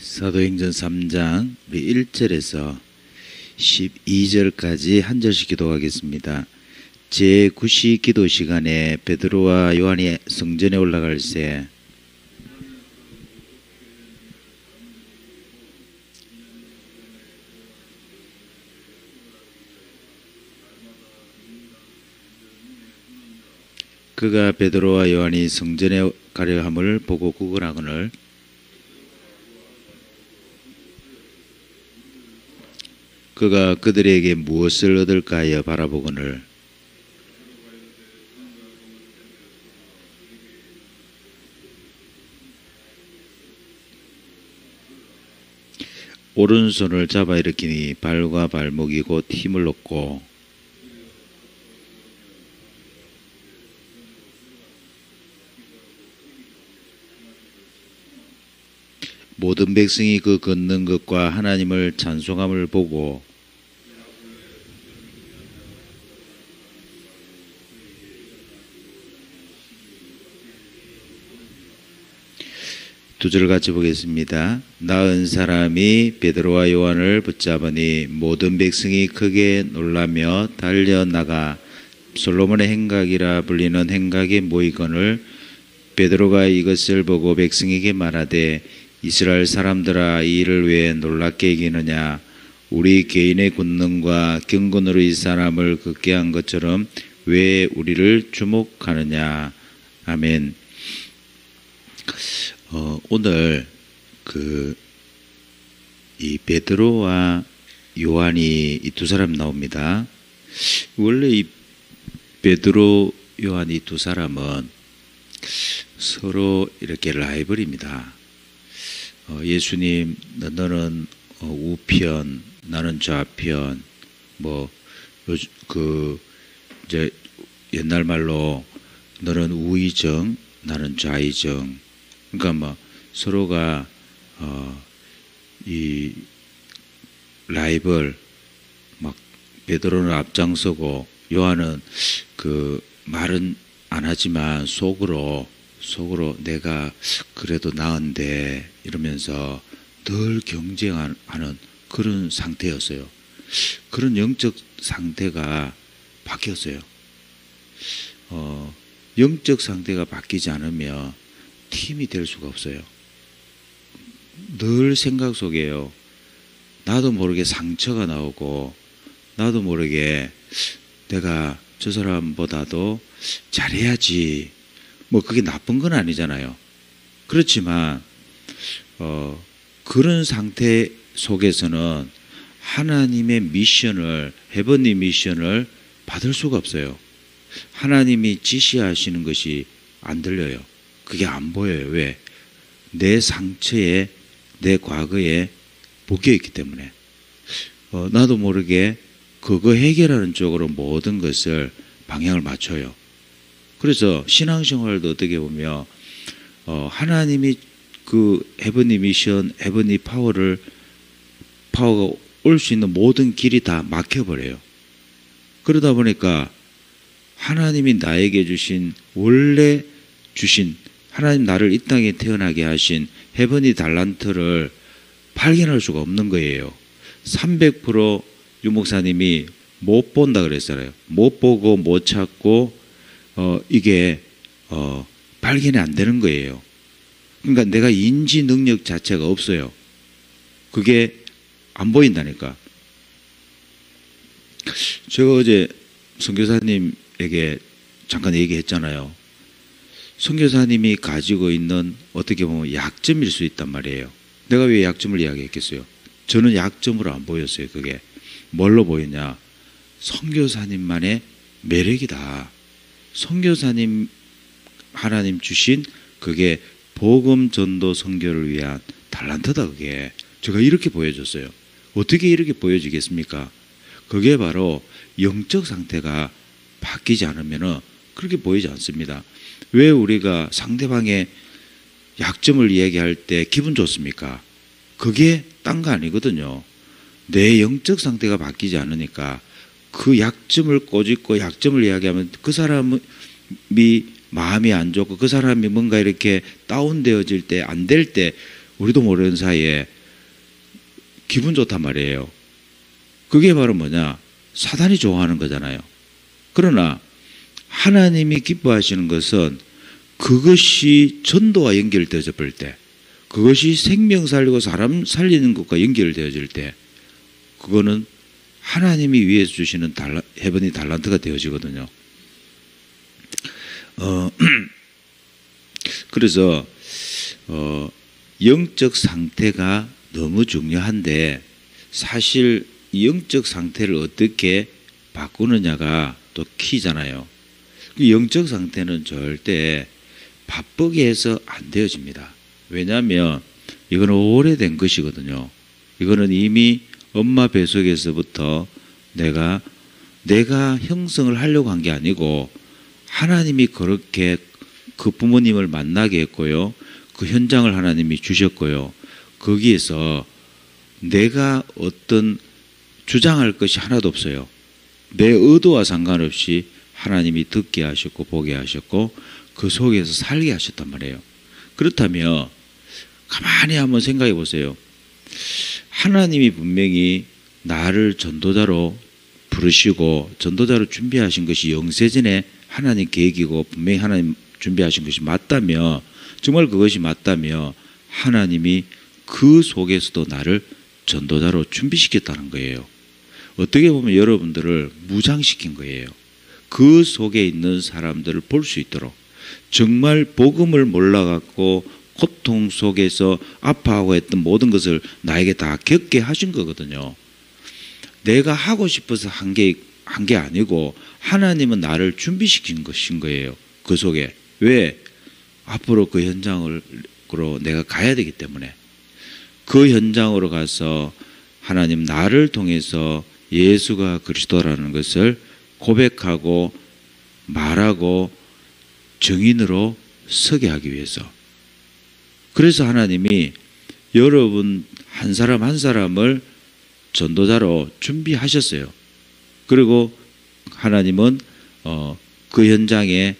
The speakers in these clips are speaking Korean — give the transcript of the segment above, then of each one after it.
사도행전 3장 우리 1절에서 12절까지 한 절씩 기도하겠습니다. 제9시 기도 시간에 베드로와 요한이 성전에 올라갈 새 그가 베드로와 요한이 성전에 가려 함을 보고 구걸하거늘 그가 그들에게 무엇을 얻을까 하여 바라보거늘 오른손을 잡아 일으키니 발과 발목이 곧 힘을 얻고 모든 백성이 그 걷는 것과 하나님을 찬송함을 보고 두 절 같이 보겠습니다. 나은 사람이 베드로와 요한을 붙잡으니 모든 백성이 크게 놀라며 달려나가 솔로몬의 행각이라 불리는 행각에 모이거늘 베드로가 이것을 보고 백성에게 말하되 이스라엘 사람들아 이 일을 왜 놀랍게 여기느냐 우리 개인의 권능과 경건으로 이 사람을 걷게 한 것처럼 왜 우리를 주목하느냐. 아멘. 오늘 이 베드로와 요한이 이 두 사람 나옵니다. 원래 이 베드로 요한 이 두 사람은 서로 이렇게 라이벌입니다. 예수님 너는 우편 나는 좌편 이제 옛날 말로 너는 우의정 나는 좌의정 그러니까 서로가 이 라이벌 베드로는 앞장서고 요한은 말은 안 하지만 속으로 내가 그래도 나은데 이러면서 늘 경쟁하는 그런 상태였어요. 그런 영적 상태가 바뀌었어요. 영적 상태가 바뀌지 않으면 팀이 될 수가 없어요. 늘 생각 속에요. 나도 모르게 상처가 나오고 나도 모르게 내가 저 사람보다도 잘해야지 그게 나쁜 건 아니잖아요. 그렇지만 그런 상태 속에서는 하나님의 미션을 헤븐리 미션을 받을 수가 없어요. 하나님이 지시하시는 것이 안 들려요. 그게 안 보여요. 왜? 내 상처에 내 과거에 묶여있기 때문에 나도 모르게 그거 해결하는 쪽으로 모든 것을 방향을 맞춰요. 그래서 신앙생활도 어떻게 보면 하나님이 그 헤븐리 미션, 헤븐리 파워가 올 수 있는 모든 길이 다 막혀버려요. 그러다 보니까 하나님이 나에게 원래 주신 하나님 나를 이 땅에 태어나게 하신 헤븐리 달란트를 발견할 수가 없는 거예요. 300% 유목사님이 못 본다 그랬잖아요. 못 보고 못 찾고 이게 발견이 안 되는 거예요. 그러니까 내가 인지 능력 자체가 없어요. 그게 안 보인다니까. 제가 어제 선교사님에게 잠깐 얘기했잖아요. 선교사님이 가지고 있는 어떻게 보면 약점일 수 있단 말이에요. 내가 왜 약점을 이야기했겠어요? 저는 약점으로 안 보였어요. 그게 뭘로 보이냐? 선교사님만의 매력이다. 선교사님 하나님 주신 그게 복음 전도 선교를 위한 달란트다. 그게 제가 이렇게 보여줬어요. 어떻게 이렇게 보여지겠습니까? 그게 바로 영적 상태가 바뀌지 않으면 그렇게 보이지 않습니다. 왜 우리가 상대방의 약점을 이야기할 때 기분 좋습니까? 그게 딴 거 아니거든요. 내 영적 상태가 바뀌지 않으니까 그 약점을 꼬집고 약점을 이야기하면 그 사람이 마음이 안 좋고 그 사람이 뭔가 이렇게 다운되어질 때 안 될 때 우리도 모르는 사이에 기분 좋단 말이에요. 그게 바로 뭐냐? 사단이 좋아하는 거잖아요. 그러나 하나님이 기뻐하시는 것은 그것이 전도와 연결되어져 볼 때, 그것이 생명 살리고 사람 살리는 것과 연결되어질 때, 그거는 하나님이 위에서 주시는 헤븐이 달란트가 되어지거든요. 그래서 영적 상태가 너무 중요한데, 사실 이 영적 상태를 어떻게 바꾸느냐가 또 키잖아요. 그 영적 상태는 절대 바쁘게 해서 안 되어집니다. 왜냐하면 이거는 오래된 것이거든요. 이거는 이미 엄마 뱃속에서부터 내가 형성을 하려고 한 게 아니고 하나님이 그렇게 그 부모님을 만나게 했고요. 그 현장을 하나님이 주셨고요. 거기에서 내가 어떤 주장할 것이 하나도 없어요. 내 의도와 상관없이 하나님이 듣게 하셨고 보게 하셨고 그 속에서 살게 하셨단 말이에요. 그렇다면 가만히 한번 생각해 보세요. 하나님이 분명히 나를 전도자로 부르시고 전도자로 준비하신 것이 영세전에 하나님 계획이고 분명히 하나님 준비하신 것이 맞다며, 정말 그것이 맞다며 하나님이 그 속에서도 나를 전도자로 준비시켰다는 거예요. 어떻게 보면 여러분들을 무장시킨 거예요. 그 속에 있는 사람들을 볼 수 있도록, 정말 복음을 몰라갖고 고통 속에서 아파하고 했던 모든 것을 나에게 다 겪게 하신 거거든요. 내가 하고 싶어서 한 게 아니고 하나님은 나를 준비시킨 것인 거예요. 그 속에. 왜? 앞으로 그 현장으로 내가 가야 되기 때문에. 그 현장으로 가서 하나님 나를 통해서 예수가 그리스도라는 것을 고백하고 말하고 증인으로 서게 하기 위해서. 그래서 하나님이 여러분 한 사람 한 사람을 전도자로 준비하셨어요. 그리고 하나님은 그 현장에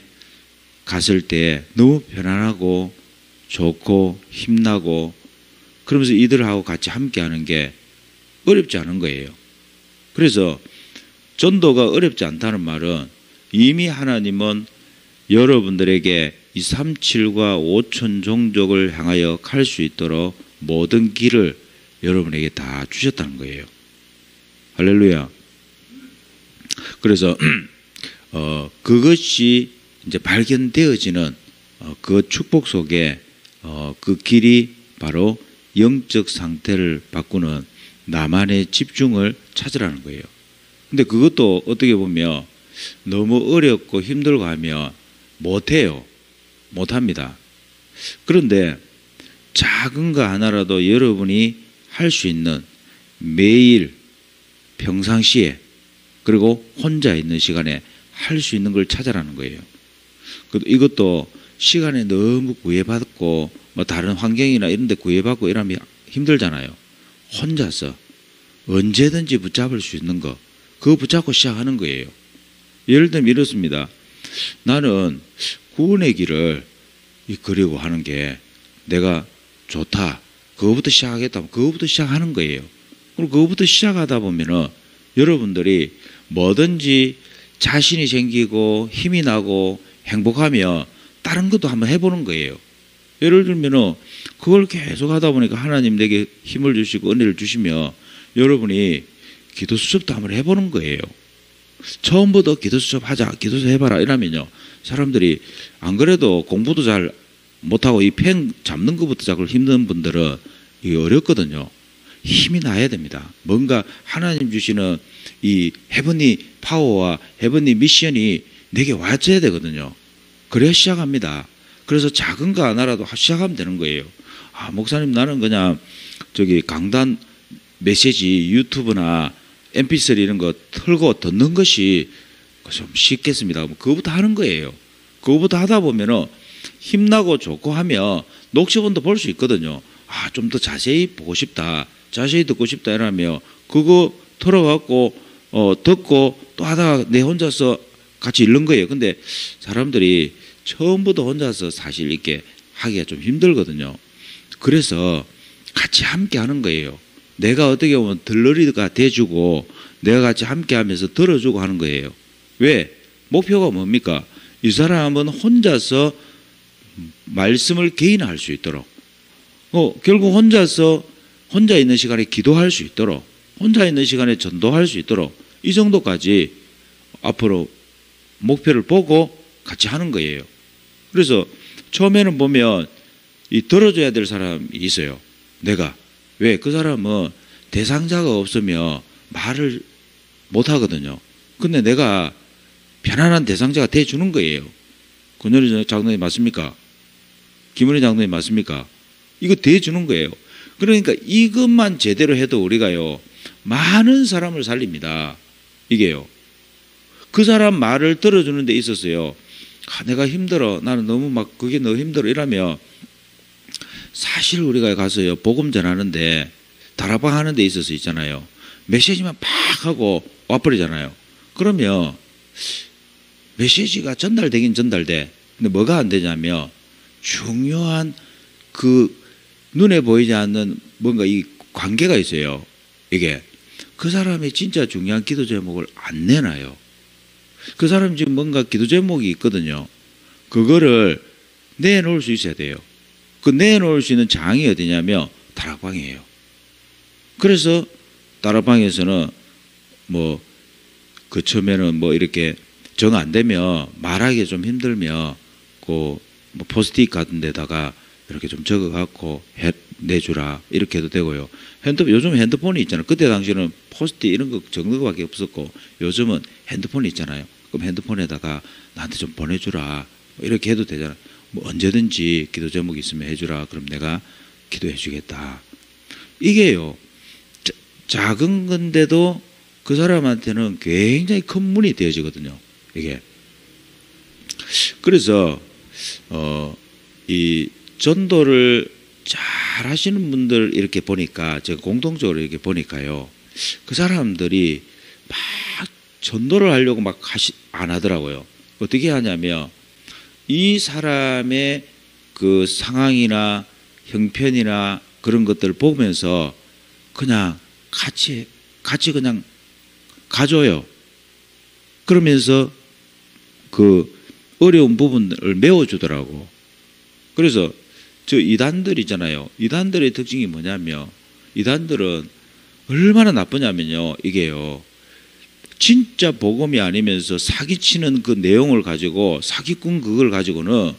갔을 때 너무 편안하고 좋고 힘나고 그러면서 이들하고 같이 함께하는 게 어렵지 않은 거예요. 그래서 전도가 어렵지 않다는 말은 이미 하나님은 여러분들에게 237과 5천 종족을 향하여 갈 수 있도록 모든 길을 여러분에게 다 주셨다는 거예요. 할렐루야. 그래서 그것이 이제 발견되어지는 그 축복 속에 그 길이 바로 영적 상태를 바꾸는 나만의 집중을 찾으라는 거예요. 근데 그것도 어떻게 보면 너무 어렵고 힘들고 하면 못해요. 못합니다. 그런데 작은 거 하나라도 여러분이 할 수 있는 매일 평상시에 그리고 혼자 있는 시간에 할 수 있는 걸 찾아라는 거예요. 이것도 시간에 너무 구애받고 뭐 다른 환경이나 이런 데 구애받고 이러면 힘들잖아요. 혼자서 언제든지 붙잡을 수 있는 거, 그거 붙잡고 시작하는 거예요. 예를 들면 이렇습니다. 나는 구원의 길을 그리고 하는 게 내가 좋다. 그거부터 시작하겠다. 그거부터 시작하는 거예요. 그리고 그거부터 시작하다 보면은 여러분들이 뭐든지 자신이 생기고 힘이 나고 행복하면 다른 것도 한번 해보는 거예요. 예를 들면은 그걸 계속 하다 보니까 하나님 내게 힘을 주시고 은혜를 주시면 여러분이 기도 수첩도 한번 해보는 거예요. 처음부터 기도 수첩 하자, 기도 수첩 해봐라 이러면요, 사람들이 안 그래도 공부도 잘 못하고 이 펜 잡는 것부터 자꾸 힘든 분들은 이게 어렵거든요. 힘이 나야 됩니다. 뭔가 하나님 주시는 이 헤븐리 파워와 헤븐리 미션이 내게 와줘야 되거든요. 그래야 시작합니다. 그래서 작은 거 하나라도 시작하면 되는 거예요. 아, 목사님 나는 그냥 저기 강단 메시지 유튜브나 mp3 이런 거 틀고 듣는 것이 좀 쉽겠습니다. 그거부터 하는 거예요. 그거부터 하다 보면은 힘나고 좋고 하면 녹취본도 볼 수 있거든요. 아, 좀 더 자세히 보고 싶다, 자세히 듣고 싶다 이러면 그거 틀어갖고 듣고 또 하다가 내 혼자서 같이 읽는 거예요. 근데 사람들이 처음부터 혼자서 사실 이렇게 하기가 좀 힘들거든요. 그래서 같이 함께 하는 거예요. 내가 어떻게 보면 들러리가 돼주고 내가 같이 함께 하면서 들어주고 하는 거예요. 왜? 목표가 뭡니까? 이 사람은 혼자서 말씀을 개인화할 수 있도록 결국 혼자 있는 시간에 기도할 수 있도록 혼자 있는 시간에 전도할 수 있도록 이 정도까지 앞으로 목표를 보고 같이 하는 거예요. 그래서 처음에는 보면 이 들어줘야 될 사람이 있어요. 내가. 왜? 그 사람은 대상자가 없으면 말을 못 하거든요. 근데 내가 편안한 대상자가 돼주는 거예요. 권열희 장로님 맞습니까? 김은희 장로님 맞습니까? 이거 돼주는 거예요. 그러니까 이것만 제대로 해도 우리가요, 많은 사람을 살립니다. 이게요. 그 사람 말을 들어주는 데 있어서요, 내가 힘들어. 나는 너무 그게 너무 힘들어. 이러면 사실 우리가 가서요, 복음 전하는데, 다락방 하는 데 있어서 있잖아요. 메시지만 팍 하고 와버리잖아요. 그러면 메시지가 전달되긴 전달돼. 근데 뭐가 안 되냐면 중요한 그 눈에 보이지 않는 뭔가 이 관계가 있어요. 이게 그 사람이 진짜 중요한 기도 제목을 안 내놔요. 그 사람 지금 뭔가 기도 제목이 있거든요. 그거를 내놓을 수 있어야 돼요. 그 내놓을 수 있는 장이 어디냐면 다락방이에요. 그래서 다락방에서는 그 처음에는 이렇게 정 안 되면 말하기 좀 힘들면 포스트잇 같은 데다가 이렇게 좀 적어갖고 내주라 이렇게 해도 되고요. 요즘 핸드폰이 있잖아요. 그때 당시에는 포스트잇 이런 거 적는 거밖에 없었고 요즘은 핸드폰이 있잖아요. 그럼 핸드폰에다가 나한테 좀 보내주라 이렇게 해도 되잖아요. 언제든지 기도 제목이 있으면 해주라. 그럼 내가 기도해 주겠다. 이게요. 작은 건데도 그 사람한테는 굉장히 큰 문이 되어지거든요. 이게. 그래서 이 전도를 잘 하시는 분들 이렇게 보니까 제가 공통적으로 이렇게 보니까요. 그 사람들이 막 전도를 하려고 막 안 하더라고요. 어떻게 하냐면 이 사람의 그 상황이나 형편이나 그런 것들을 보면서 그냥 같이 그냥 가줘요. 그러면서 그 어려운 부분을 메워주더라고. 그래서 저 이단들 있잖아요. 이단들의 특징이 뭐냐면 이단들은 얼마나 나쁘냐면요. 이게요. 진짜 복음이 아니면서 사기치는 그 내용을 가지고 사기꾼 그걸 가지고는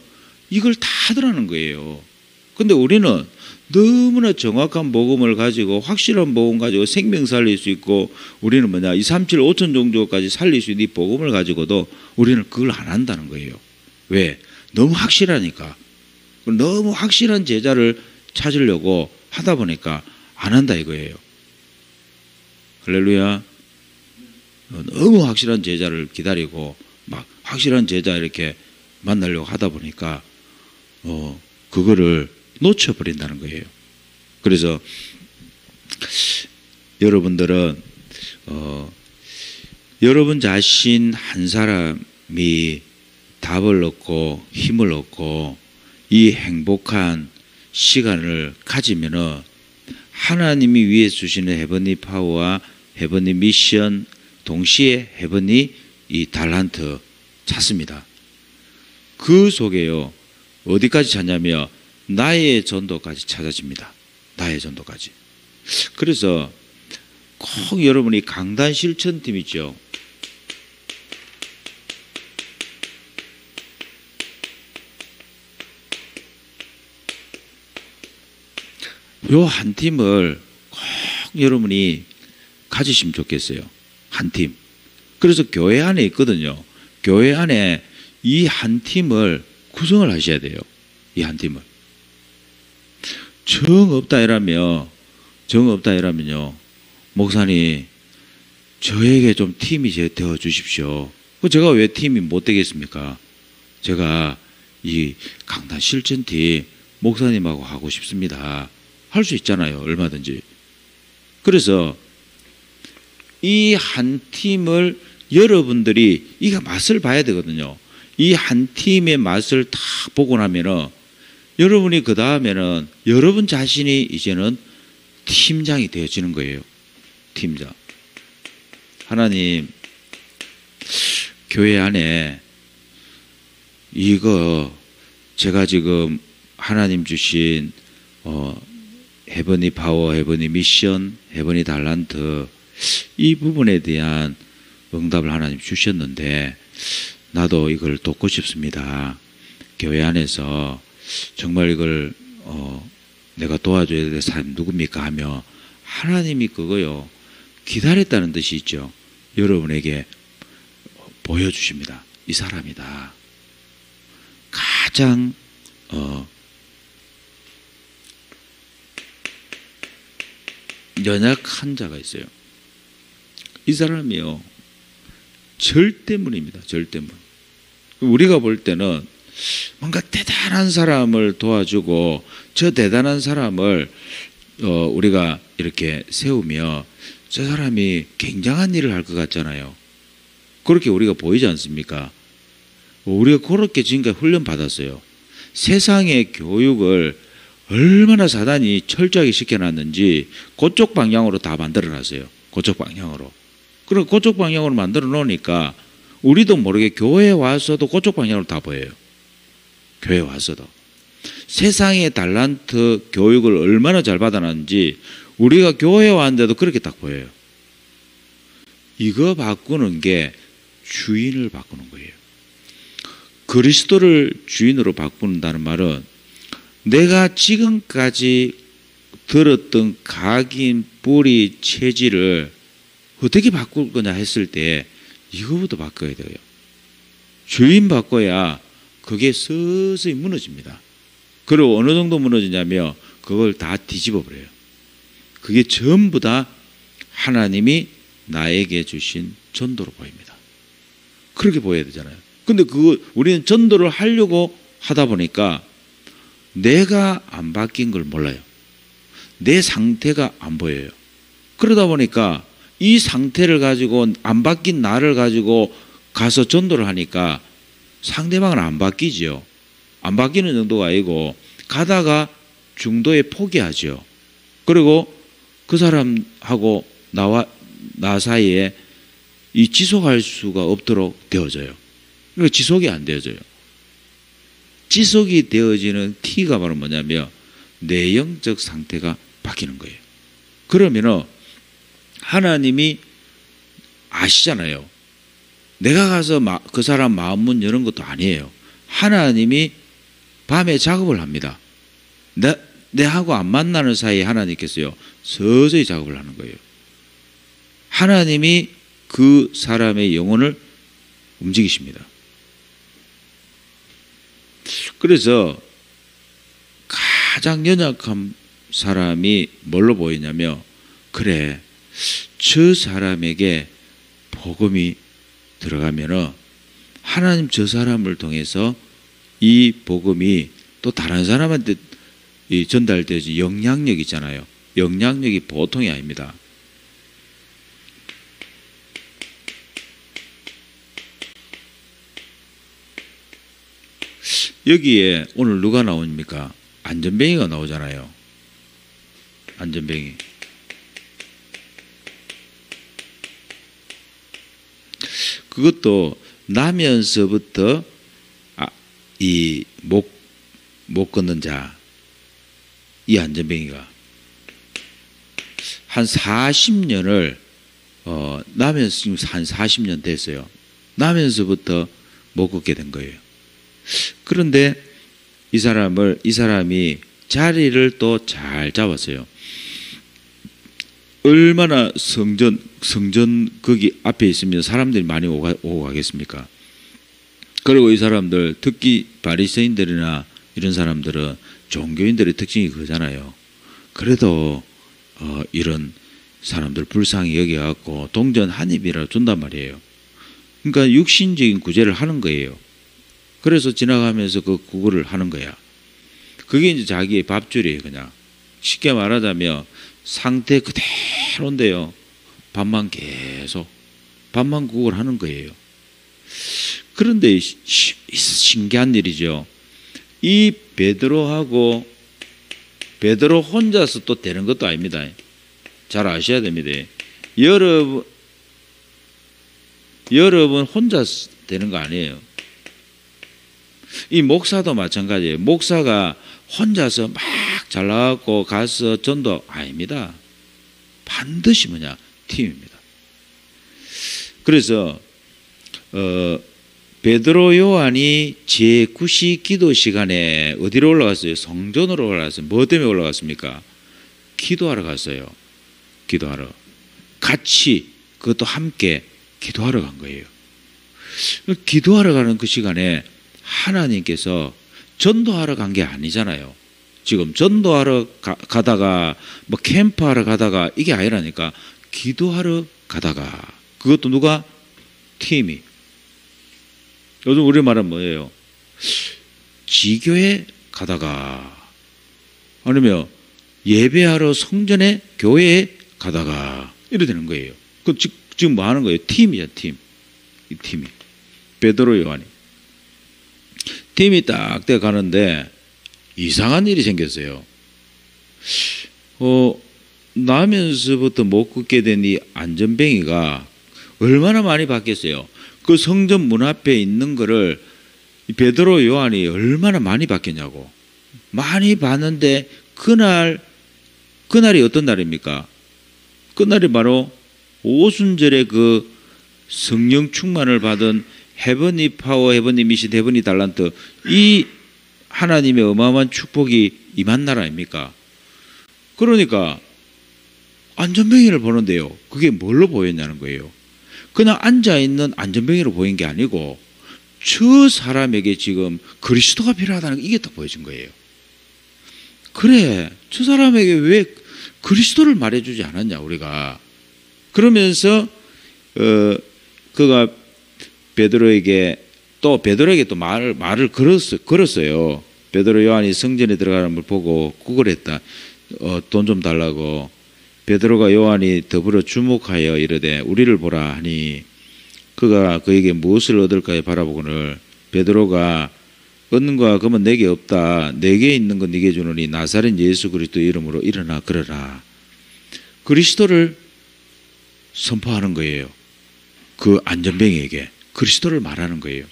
이걸 다 하더라는 거예요. 근데 우리는 너무나 정확한 복음을 가지고 확실한 복음 가지고 생명 살릴 수 있고 우리는 2, 3, 7, 5천 정도까지 살릴 수 있는 이 복음을 가지고도 우리는 그걸 안 한다는 거예요. 왜? 너무 확실하니까. 너무 확실한 제자를 찾으려고 하다 보니까 안 한다 이거예요. 할렐루야. 너무 확실한 제자를 기다리고 막 확실한 제자 이렇게 만나려고 하다 보니까 그거를 놓쳐버린다는 거예요. 그래서 여러분들은 여러분 자신 한 사람이 답을 얻고 힘을 얻고 이 행복한 시간을 가지면은 하나님이 위에 주시는 헤븐리 파워와 헤븐리 미션 동시에 헤븐리 이 달란트 찾습니다. 그 속에요. 어디까지 찾냐면 나의 전도까지 찾아집니다. 나의 전도까지. 그래서 꼭 여러분이 강단 실천팀 있죠. 요 한 팀을 꼭 여러분이 가지시면 좋겠어요. 한 팀. 그래서 교회 안에 있거든요. 교회 안에 이 한 팀을 구성을 하셔야 돼요. 이 한 팀을. 정 없다 이러면요. 목사님 저에게 좀 팀이 되어 주십시오. 제가 왜 팀이 못 되겠습니까? 제가 이 강단 실천팀 목사님하고 하고 싶습니다. 할 수 있잖아요. 얼마든지. 그래서 이 한 팀을 여러분들이 이게 맛을 봐야 되거든요. 이 한 팀의 맛을 다 보고 나면은 여러분이 그 다음에는 여러분 자신이 이제는 팀장이 되어지는 거예요. 팀장. 하나님, 교회 안에 이거 제가 지금 하나님 주신 헤버니 파워, 헤버니 미션, 헤버니 달란트 이 부분에 대한 응답을 하나님 주셨는데 나도 이걸 돕고 싶습니다. 교회 안에서 정말 이걸 내가 도와줘야 될 사람이 누굽니까 하며 하나님이 그거요 기다렸다는 뜻이 있죠. 여러분에게 보여주십니다. 이 사람이다. 가장 연약한 자가 있어요. 이 사람이요 절대문입니다. 절대문. 우리가 볼 때는 뭔가 대단한 사람을 도와주고 저 대단한 사람을 우리가 이렇게 세우며 저 사람이 굉장한 일을 할 것 같잖아요. 그렇게 우리가 보이지 않습니까? 우리가 그렇게 지금까지 훈련 받았어요. 세상의 교육을 얼마나 사단이 철저하게 시켜놨는지 그쪽 방향으로 다 만들어놨어요. 그쪽 방향으로. 그럼 그쪽 방향으로 만들어 놓으니까 우리도 모르게 교회에 와서도 그쪽 방향으로 다 보여요. 교회에 와서도. 세상의 달란트 교육을 얼마나 잘 받아놨는지 우리가 교회에 왔는데도 그렇게 딱 보여요. 이거 바꾸는 게 주인을 바꾸는 거예요. 그리스도를 주인으로 바꾼다는 말은 내가 지금까지 들었던 각인, 뿌리, 체질을 어떻게 바꿀 거냐 했을 때 이거부터 바꿔야 돼요. 주인 바꿔야 그게 서서히 무너집니다. 그리고 어느 정도 무너지냐면 그걸 다 뒤집어 버려요. 그게 전부 다 하나님이 나에게 주신 전도로 보입니다. 그렇게 보여야 되잖아요. 근데 우리는 전도를 하려고 하다 보니까 내가 안 바뀐 걸 몰라요. 내 상태가 안 보여요. 그러다 보니까 이 상태를 가지고 안 바뀐 나를 가지고 가서 전도를 하니까 상대방은 안 바뀌지요. 안 바뀌는 정도가 아니고 가다가 중도에 포기하죠. 그리고 그 사람하고 나 사이에 이 지속할 수가 없도록 되어져요. 그러니까 지속이 안 되어져요. 지속이 되어지는 T가 바로 뭐냐면 내영적 상태가 바뀌는 거예요. 그러면은 하나님이 아시잖아요. 내가 가서 그 사람 마음문 여는 것도 아니에요. 하나님이 밤에 작업을 합니다. 내하고 안 만나는 사이에 하나님께서요 서서히 작업을 하는 거예요. 하나님이 그 사람의 영혼을 움직이십니다. 그래서 가장 연약한 사람이 뭘로 보이냐면 그래 저 사람에게 복음이 들어가면은 하나님 저 사람을 통해서 이 복음이 또 다른 사람한테 전달되지 영향력 있잖아요. 영향력이 보통이 아닙니다. 여기에 오늘 누가 나옵니까? 안전뱅이가 나오잖아요. 안전뱅이. 그것도 나면서부터 이 못 걷는 자, 이 안전뱅이가 한 40년을 나면서 지금 한 40년 됐어요. 나면서부터 못 걷게 된 거예요. 그런데 이 사람이 자리를 또 잘 잡았어요. 얼마나 성전 거기 앞에 있으면 사람들이 많이 오고 가겠습니까? 그리고 이 사람들 특히 바리새인들이나 이런 사람들은 종교인들의 특징이 그거잖아요. 그래도 이런 사람들 불쌍히 여겨갖고 동전 한 입이라도 준단 말이에요. 그러니까 육신적인 구제를 하는 거예요. 그래서 지나가면서 그거를 하는 거야. 그게 이제 자기의 밥줄이에요. 그냥 쉽게 말하자면 상태 그대로인데요. 밥만 계속 밥만 그걸 하는 거예요. 그런데 신기한 일이죠. 이 베드로 혼자서 또 되는 것도 아닙니다. 잘 아셔야 됩니다. 여러분 혼자 되는 거 아니에요. 이 목사도 마찬가지예요. 목사가 혼자서 막 잘 나가고 가서 전도 아닙니다. 반드시 팀입니다. 그래서 베드로 요한이 제9시 기도 시간에 어디로 올라갔어요? 성전으로 올라갔어요. 뭐 때문에 올라갔습니까? 기도하러 갔어요. 기도하러. 같이 그것도 함께 기도하러 간 거예요. 기도하러 가는 그 시간에 하나님께서 전도하러 간 게 아니잖아요. 지금 전도하러 가다가 뭐 캠프하러 가다가 이게 아니라니까. 기도하러 가다가 그것도 누가? 팀이. 요즘 우리 말은 뭐예요? 지교에 가다가 아니면 예배하러 성전에 교회에 가다가 이래 되는 거예요. 그 지금 뭐 하는 거예요? 팀이야, 팀. 이 팀이. 베드로 요한이. 팀이 딱 돼 가는데 이상한 일이 생겼어요. 나면서부터 못 걷게 된 이 안전뱅이가 얼마나 많이 바뀌었어요. 그 성전 문 앞에 있는 거를 베드로 요한이 얼마나 많이 바뀌었냐고. 많이 봤는데 그날이 어떤 날입니까? 그날이 바로 오순절에 그 성령 충만을 받은 헤븐리 파워, 헤븐리 미신, 헤븐리 달란트, 이 하나님의 어마어마한 축복이 임한 날 아닙니까? 그러니까 안전뱅이를 보는데요. 그게 뭘로 보였냐는 거예요. 그냥 앉아있는 안전뱅이로 보인 게 아니고 저 사람에게 지금 그리스도가 필요하다는 이게 딱 보여진 거예요. 그래, 저 사람에게 왜 그리스도를 말해주지 않았냐 우리가. 그러면서 그가 베드로에게 또 말을 걸었어요. 베드로 요한이 성전에 들어가는 걸 보고 구걸했다. 돈 좀 달라고. 베드로가 요한이 더불어 주목하여 이르되 우리를 보라 하니 그가 그에게 무엇을 얻을까에 바라보거늘 베드로가 얻는 거야 그러면 내게 없다. 내게 있는 건 네게 주노니 나사렛 예수 그리스도 이름으로 일어나 걸어라. 그리스도를 선포하는 거예요. 그 안전뱅이에게 그리스도를 말하는 거예요.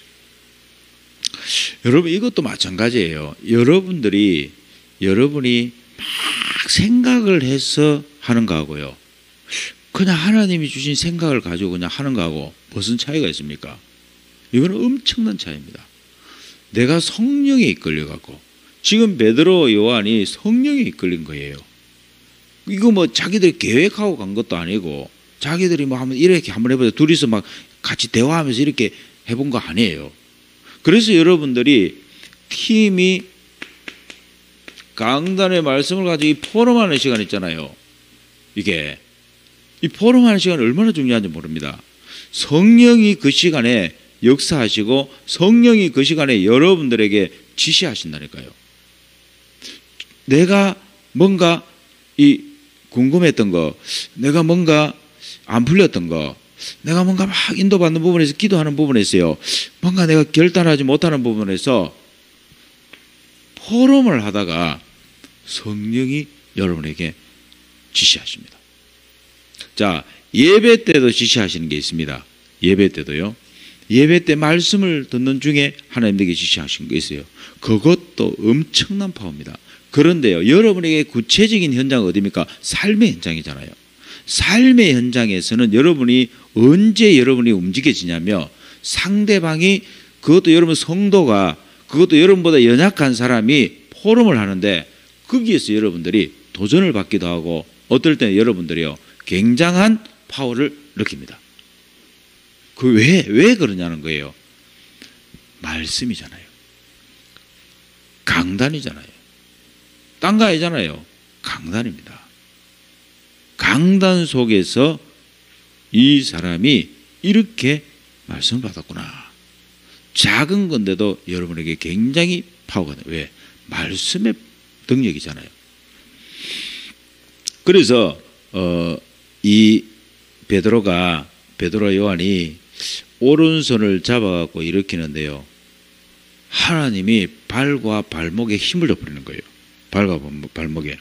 여러분 이것도 마찬가지예요. 여러분이 막 생각을 해서 하는 거하고요. 그냥 하나님이 주신 생각을 가지고 그냥 하는 거하고 무슨 차이가 있습니까? 이거는 엄청난 차이입니다. 내가 성령에 이끌려갖고 지금 베드로 요한이 성령에 이끌린 거예요. 이거 뭐 자기들이 계획하고 간 것도 아니고 자기들이 뭐 한번 이렇게 한번 해보자 둘이서 막 같이 대화하면서 이렇게 해본 거 아니에요. 그래서 여러분들이 팀이 강단의 말씀을 가지고 이 포럼하는 시간 있잖아요. 이게 이 포럼하는 시간이 얼마나 중요한지 모릅니다. 성령이 그 시간에 역사하시고 성령이 그 시간에 여러분들에게 지시하신다니까요. 내가 뭔가 이 궁금했던 거, 내가 뭔가 안 풀렸던 거, 내가 뭔가 막 인도받는 부분에서 기도하는 부분에서요. 뭔가 내가 결단하지 못하는 부분에서 포럼을 하다가 성령이 여러분에게 지시하십니다. 자, 예배 때도 지시하시는 게 있습니다. 예배 때도요. 예배 때 말씀을 듣는 중에 하나님에게 지시하신 게 있어요. 그것도 엄청난 파워입니다. 그런데요, 여러분에게 구체적인 현장은 어디입니까? 삶의 현장이잖아요. 삶의 현장에서는 여러분이 언제 여러분이 움직여지냐면 상대방이 그것도 여러분 성도가 그것도 여러분보다 연약한 사람이 포럼을 하는데 거기에서 여러분들이 도전을 받기도 하고 어떨 때는 여러분들이요 굉장한 파워를 느낍니다. 그 왜 그러냐는 거예요. 말씀이잖아요. 강단이잖아요. 딴 거 아니잖아요. 강단입니다. 강단 속에서 이 사람이 이렇게 말씀을 받았구나. 작은 건데도 여러분에게 굉장히 파워가 돼요. 왜? 말씀의 능력이잖아요. 그래서 이 베드로 요한이 오른손을 잡아갖고 일으키는데요. 하나님이 발과 발목에 힘을 줘버리는 거예요. 발과 발목에.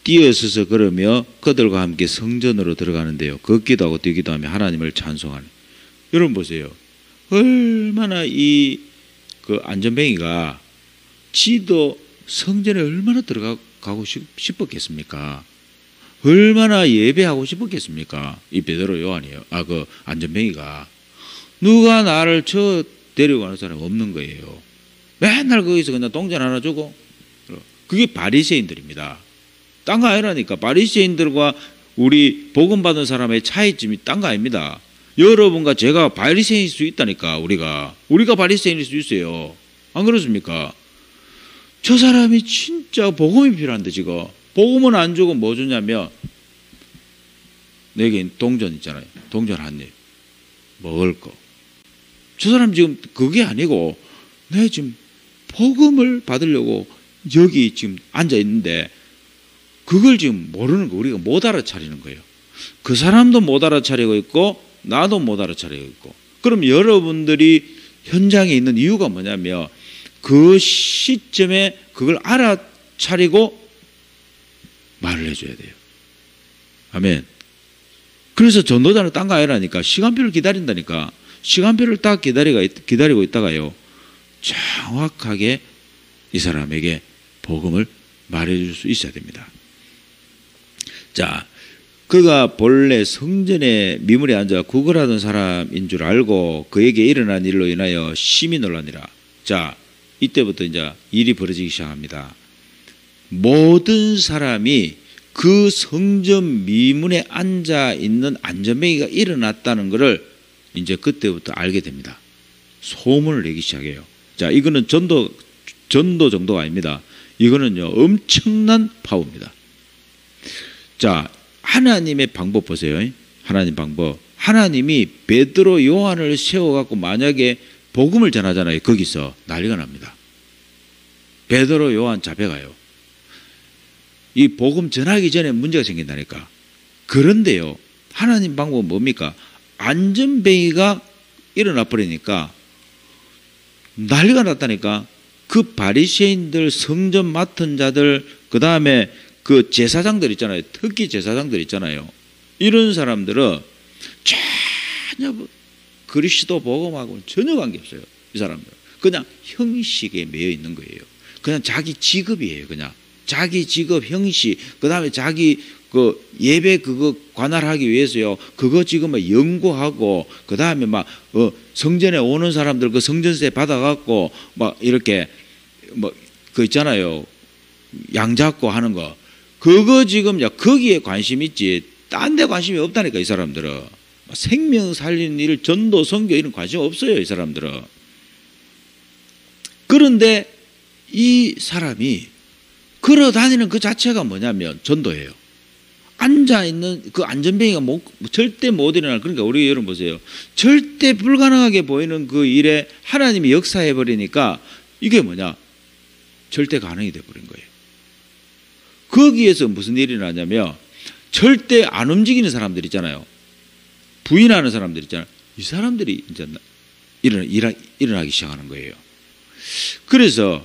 뛰어서서 걸으며 그들과 함께 성전으로 들어가는데요. 걷기도 하고 뛰기도 하며 하나님을 찬송하는. 여러분 보세요. 얼마나 그 안전뱅이가 지도 성전에 얼마나 들어가고 싶었겠습니까? 얼마나 예배하고 싶었겠습니까? 이 베드로 요한이요. 그 안전뱅이가. 누가 나를 데려가는 사람이 없는 거예요. 맨날 거기서 그냥 동전 하나 주고. 그게 바리새인들입니다. 딴 거 아니라니까. 바리새인들과 우리 복음 받은 사람의 차이점이 딴 거 아닙니다. 여러분과 제가 바리새인일 수 있다니까. 우리가 바리새인일 수 있어요. 안 그렇습니까? 저 사람이 진짜 복음이 필요한데 지금 복음은 안 주고 뭐 주냐면 내게 동전 있잖아요. 동전 한 입 먹을 거. 저 사람 지금 그게 아니고 내가 지금 복음을 받으려고 여기 지금 앉아 있는데 그걸 지금 모르는 거 우리가 못 알아차리는 거예요. 그 사람도 못 알아차리고 있고 나도 못 알아차리고 있고. 그럼 여러분들이 현장에 있는 이유가 뭐냐면 그 시점에 그걸 알아차리고 말을 해줘야 돼요. 아멘. 그래서 전도자는 딴 거 아니라니까. 시간표를 기다린다니까. 시간표를 딱 기다리고 있다가요. 정확하게 이 사람에게 복음을 말해줄 수 있어야 됩니다. 자, 그가 본래 성전에 미물에 앉아 구걸하던 사람인 줄 알고 그에게 일어난 일로 인하여 심히 놀라니라. 자, 이때부터 이제 일이 벌어지기 시작합니다. 모든 사람이 그 성전 미문에 앉아 있는 안전뱅이가 일어났다는 것을 이제 그때부터 알게 됩니다. 소문을 내기 시작해요. 자, 이거는 전도 정도가 아닙니다. 이거는요, 엄청난 파워입니다. 자, 하나님의 방법 보세요. 하나님 방법. 하나님이 베드로 요한을 세워갖고 만약에 복음을 전하잖아요. 거기서 난리가 납니다. 베드로 요한 잡혀가요. 이 복음 전하기 전에 문제가 생긴다니까. 그런데요, 하나님 방법은 뭡니까? 안전뱅이가 일어나 버리니까 난리가 났다니까. 그 바리새인들, 성전 맡은 자들, 그 다음에 그 제사장들 있잖아요. 특히 제사장들 있잖아요. 이런 사람들은 전혀 그리스도 복음하고는 전혀 관계없어요. 이 사람들 그냥 형식에 매여 있는 거예요. 그냥 자기 직업이에요. 그냥 자기 직업 형식, 그 다음에 자기 그 예배 그거 관할하기 위해서요. 그거 지금 막 연구하고, 그 다음에 막 성전에 오는 사람들 그 성전세 받아갖고 막 이렇게 뭐 그 있잖아요. 양 잡고 하는 거. 그거 지금 거기에 관심 있지. 딴 데 관심이 없다니까 이 사람들은. 생명 살리는 일, 전도, 선교 이런 관심 없어요 이 사람들은. 그런데 이 사람이 걸어 다니는 그 자체가 뭐냐면 전도예요. 앉아있는 그 안전뱅이가 절대 못 일어날. 그러니까 우리 여러분 보세요. 절대 불가능하게 보이는 그 일에 하나님이 역사해버리니까 이게 뭐냐? 절대 가능이 돼버린 거예요. 거기에서 무슨 일이 나냐면 절대 안 움직이는 사람들 있잖아요. 부인하는 사람들 있잖아요. 이 사람들이 이제 일어나기 시작하는 거예요. 그래서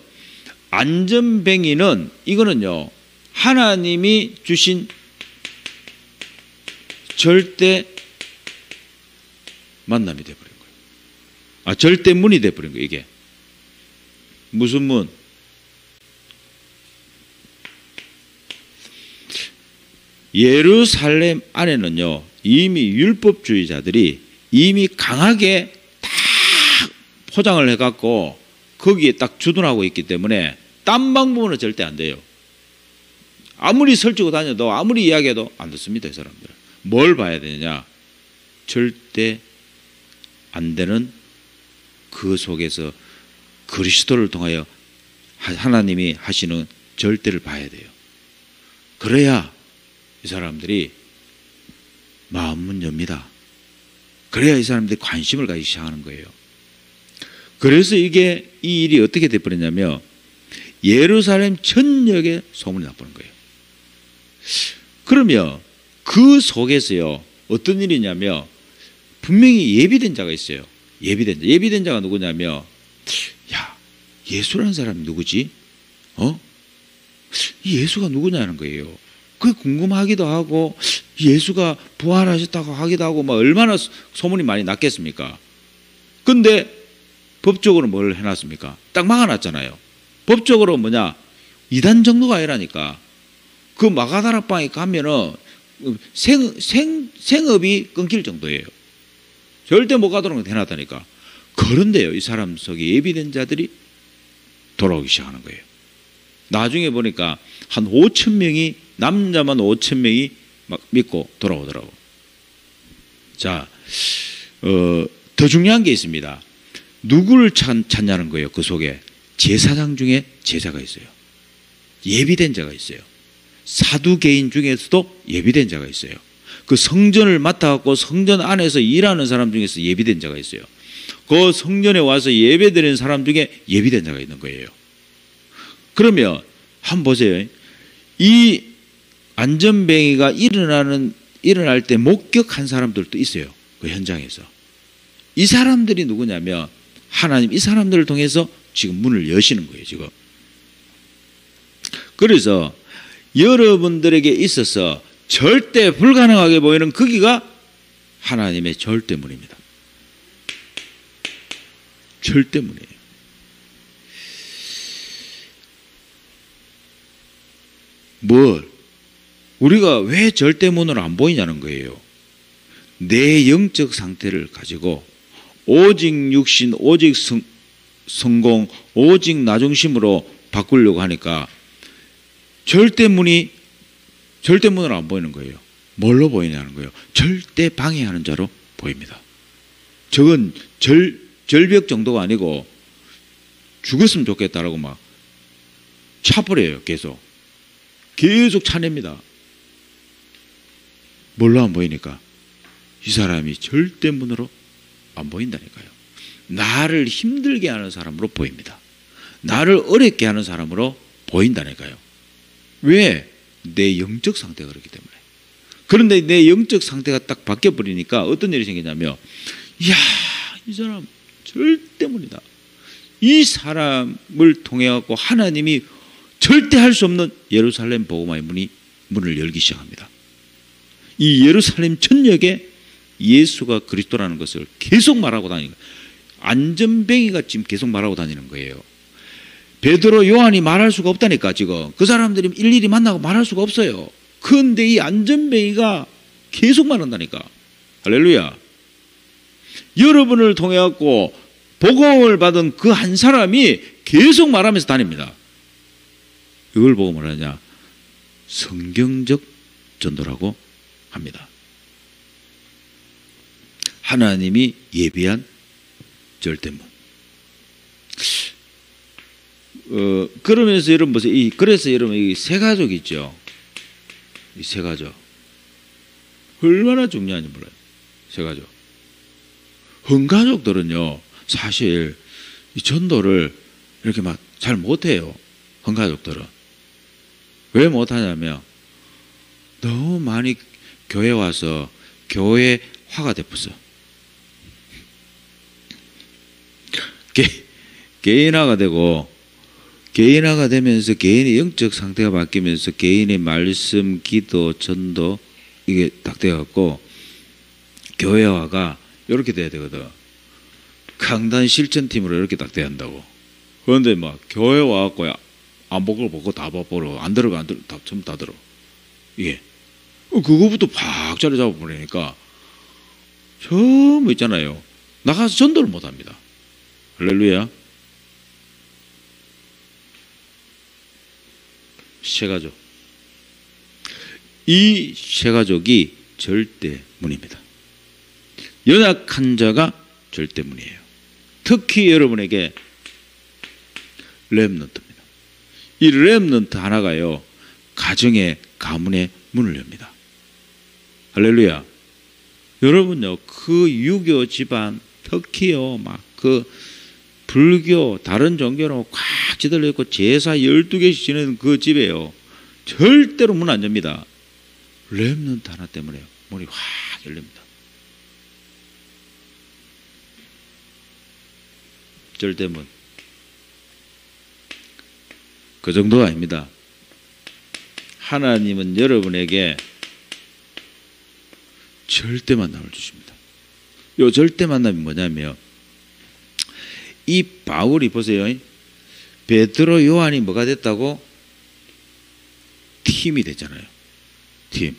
안전뱅이는 이거는요, 하나님이 주신 절대 만남이 돼버린 거예요. 절대 문이 돼버린 거예요. 이게 무슨 문? 예루살렘 안에는요, 이미 율법주의자들이 이미 강하게 다 포장을 해갖고 거기에 딱 주둔하고 있기 때문에 딴 방법은 절대 안 돼요. 아무리 설치고 다녀도 아무리 이야기해도 안 듣습니다. 이 사람들. 뭘 봐야 되느냐? 절대 안 되는 그 속에서 그리스도를 통하여 하나님이 하시는 절대를 봐야 돼요. 그래야 이 사람들이 마음문 엽니다. 그래야 이 사람들이 관심을 가지기 시작하는 거예요. 그래서 이 일이 어떻게 돼버렸냐면 예루살렘 전역에 소문이 나버린 거예요. 그러면 그 속에서요, 어떤 일이냐면 분명히 예비된 자가 있어요. 예비된 자. 예비된 자가 누구냐면, 야, 예수라는 사람이 누구지? 이 예수가 누구냐는 거예요. 그게 궁금하기도 하고, 예수가 부활하셨다고 하기도 하고, 막 얼마나 소문이 많이 났겠습니까? 근데 법적으로 뭘 해놨습니까? 딱 막아놨잖아요. 법적으로 뭐냐? 이단 정도가 아니라니까. 그 마가다락방에 가면은 생업이 끊길 정도예요. 절대 못 가도록 해놨다니까. 그런데요, 이 사람 속에 예비된 자들이 돌아오기 시작하는 거예요. 나중에 보니까 한 5천 명이, 남자만 5천 명이 막 믿고 돌아오더라고. 자, 더 중요한 게 있습니다. 누구를 찾냐는 거예요. 그 속에 제사장 중에 제자가 있어요. 예비된 자가 있어요. 사두개인 중에서도 예비된 자가 있어요. 그 성전을 맡아갖고 성전 안에서 일하는 사람 중에서 예비된 자가 있어요. 그 성전에 와서 예배드리는 사람 중에 예비된 자가 있는 거예요. 그러면 한번 보세요. 이 안전뱅이가 일어날 때 목격한 사람들도 있어요. 그 현장에서. 이 사람들이 누구냐면 하나님 이 사람들을 통해서 지금 문을 여시는 거예요. 지금. 그래서 여러분들에게 있어서 절대 불가능하게 보이는 거기가 하나님의 절대문입니다. 절대문이에요. 우리가 왜 절대문으로 안 보이냐는 거예요. 내 영적 상태를 가지고 오직 육신, 오직 성공, 오직 나중심으로 바꾸려고 하니까 절대문으로 안 보이는 거예요. 뭘로 보이냐는 거예요. 절대 방해하는 자로 보입니다. 저건 절벽 정도가 아니고 죽었으면 좋겠다라고 막 차버려요. 계속 차냅니다. 뭘로 안 보이니까? 이 사람이 절대문으로 안 보인다니까요. 나를 힘들게 하는 사람으로 보입니다. 나를 어렵게 하는 사람으로 보인다니까요. 왜? 내 영적 상태가 그렇기 때문에. 그런데 내 영적 상태가 딱 바뀌어버리니까 어떤 일이 생기냐면, 이야, 이 사람 절대문이다. 이 사람을 통해 갖고 하나님이 절대 할 수 없는 예루살렘 복음화의 문을 열기 시작합니다. 이 예루살렘 전역에 예수가 그리스도라는 것을 계속 말하고 다니는 거예요. 안전뱅이가 지금 계속 말하고 다니는 거예요. 베드로, 요한이 말할 수가 없다니까. 지금 그 사람들이 일일이 만나고 말할 수가 없어요. 그런데 이 안전뱅이가 계속 말한다니까. 할렐루야. 여러분을 통해 갖고 복음을 받은 그 한 사람이 계속 말하면서 다닙니다. 이걸 보고 뭐라냐? 성경적 전도라고 합니다. 하나님이 예비한 절대문. 그러면서 여러분 보세요. 그래서 여러분 이 세 가족 있죠. 이 세 가족 얼마나 중요한지 몰라요. 세 가족. 헌가족들은요 사실 이 전도를 이렇게 막 잘 못해요. 헌가족들은 왜 못하냐면 너무 많이 교회 와서 교회 화가 됐었어. 개인화가 되고 개인화가 되면서 개인의 영적 상태가 바뀌면서 개인의 말씀, 기도, 전도 이게 딱 돼갖고 교회화가 이렇게 돼야 되거든. 강단 실천팀으로 이렇게 딱 돼야 한다고. 그런데 막 교회 와갖고 안 보고 다 봐보러 안 들어가 다 전부 다 들어. 이게 그거부터 팍 자리 잡아버리니까 전부 있잖아요. 나가서 전도를 못합니다. 할렐루야. 세 가족. 이 세 가족이 절대문입니다. 연약한 자가 절대문이에요. 특히 여러분에게 렘넌트입니다. 이 렘넌트 하나가요 가정의 가문의 문을 엽니다. 할렐루야. 여러분요 그 유교 집안 특히요 막 그 불교 다른 종교로 꽉 찌들려 있고 제사 12개씩 지내는 그 집에요 절대로 문 안 엽니다. 렘넌트 하나 때문에 문이 확 열립니다. 절대문. 그 정도가 아닙니다. 하나님은 여러분에게 절대 만남을 주십니다. 이 절대 만남이 뭐냐면, 이 바울이 보세요. 베드로, 요한이 뭐가 됐다고? 팀이 됐잖아요. 팀.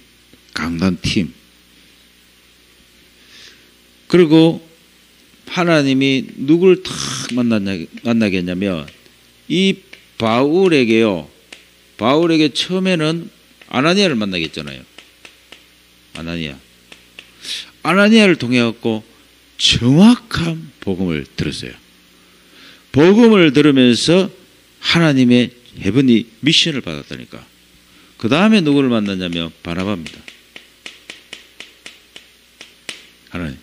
강단 팀. 그리고 하나님이 누굴 탁 만나게 했냐면, 이 바울에게요. 바울에게 처음에는 아나니아를 만나게 했잖아요. 아나니아를 통해 갖고 정확한 복음을 들었어요. 복음을 들으면서 하나님의 헤븐리 미션을 받았다니까. 그 다음에 누구를 만났냐면 바나바입니다. 하나님.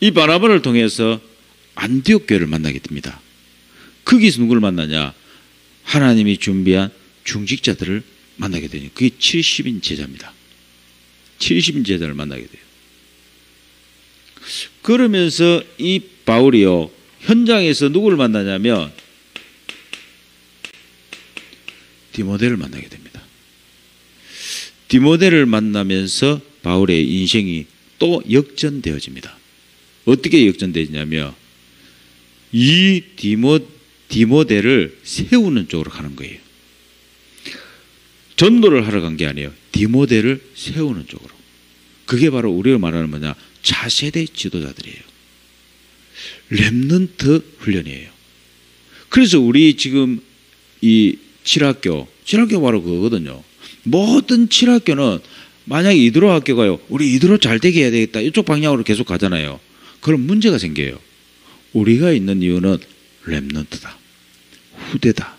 이 바나바를 통해서 안디옥 교회를 만나게 됩니다. 거기서 누구를 만나냐? 하나님이 준비한 중직자들을 만나게 되니 그게 70인 제자입니다. 70인 제자를 만나게 돼요. 그러면서 이 바울이요, 현장에서 누구를 만나냐면 디모데를 만나게 됩니다. 디모데를 만나면서 바울의 인생이 또 역전되어집니다. 어떻게 역전되냐면 이 디모데를 세우는 쪽으로 가는 거예요. 전도를 하러 간 게 아니에요. 디모데를 세우는 쪽으로. 그게 바로 우리가 말하는 뭐냐? 차세대 지도자들이에요. 렘넌트 훈련이에요. 그래서 우리 지금 이 칠학교 바로 그거거든요. 모든 칠학교는 만약에 이드로 학교가요, 우리 이드로 잘 되게 해야 되겠다, 이쪽 방향으로 계속 가잖아요. 그럼 문제가 생겨요. 우리가 있는 이유는 렘넌트다. 후대다.